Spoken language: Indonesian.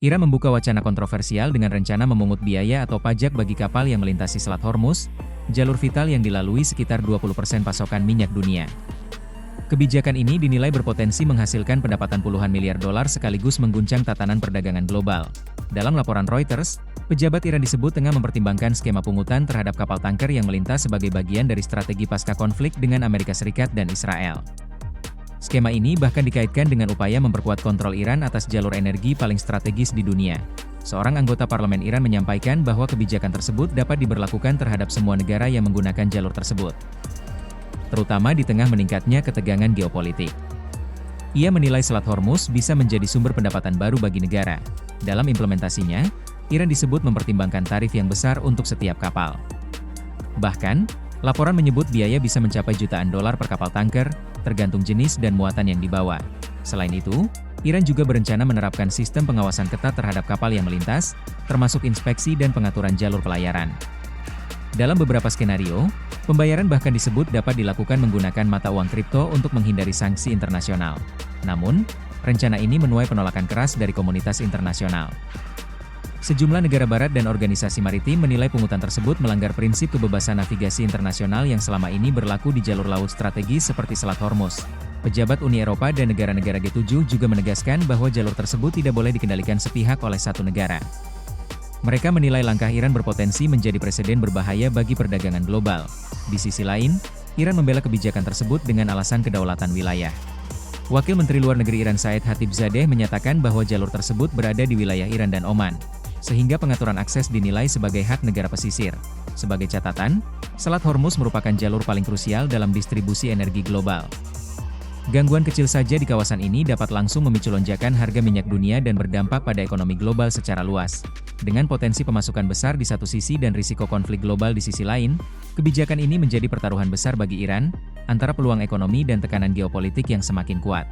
Iran membuka wacana kontroversial dengan rencana memungut biaya atau pajak bagi kapal yang melintasi Selat Hormuz, jalur vital yang dilalui sekitar 20% pasokan minyak dunia. Kebijakan ini dinilai berpotensi menghasilkan pendapatan puluhan miliar dolar sekaligus mengguncang tatanan perdagangan global. Dalam laporan Reuters, pejabat Iran disebut tengah mempertimbangkan skema pungutan terhadap kapal tanker yang melintas sebagai bagian dari strategi pasca konflik dengan Amerika Serikat dan Israel. Skema ini bahkan dikaitkan dengan upaya memperkuat kontrol Iran atas jalur energi paling strategis di dunia. Seorang anggota parlemen Iran menyampaikan bahwa kebijakan tersebut dapat diberlakukan terhadap semua negara yang menggunakan jalur tersebut, terutama di tengah meningkatnya ketegangan geopolitik. Ia menilai Selat Hormuz bisa menjadi sumber pendapatan baru bagi negara. Dalam implementasinya, Iran disebut mempertimbangkan tarif yang besar untuk setiap kapal. Bahkan, laporan menyebut biaya bisa mencapai jutaan dolar per kapal tanker, tergantung jenis dan muatan yang dibawa. Selain itu, Iran juga berencana menerapkan sistem pengawasan ketat terhadap kapal yang melintas, termasuk inspeksi dan pengaturan jalur pelayaran. Dalam beberapa skenario, pembayaran bahkan disebut dapat dilakukan menggunakan mata uang kripto untuk menghindari sanksi internasional. Namun, rencana ini menuai penolakan keras dari komunitas internasional. Sejumlah negara barat dan organisasi maritim menilai pungutan tersebut melanggar prinsip kebebasan navigasi internasional yang selama ini berlaku di jalur laut strategis seperti Selat Hormuz. Pejabat Uni Eropa dan negara-negara G7 juga menegaskan bahwa jalur tersebut tidak boleh dikendalikan sepihak oleh satu negara. Mereka menilai langkah Iran berpotensi menjadi presiden berbahaya bagi perdagangan global. Di sisi lain, Iran membela kebijakan tersebut dengan alasan kedaulatan wilayah. Wakil Menteri Luar Negeri Iran Said Khatibzadeh menyatakan bahwa jalur tersebut berada di wilayah Iran dan Oman, sehingga pengaturan akses dinilai sebagai hak negara pesisir. Sebagai catatan, Selat Hormuz merupakan jalur paling krusial dalam distribusi energi global. Gangguan kecil saja di kawasan ini dapat langsung memicu lonjakan harga minyak dunia dan berdampak pada ekonomi global secara luas. Dengan potensi pemasukan besar di satu sisi dan risiko konflik global di sisi lain, kebijakan ini menjadi pertaruhan besar bagi Iran, antara peluang ekonomi dan tekanan geopolitik yang semakin kuat.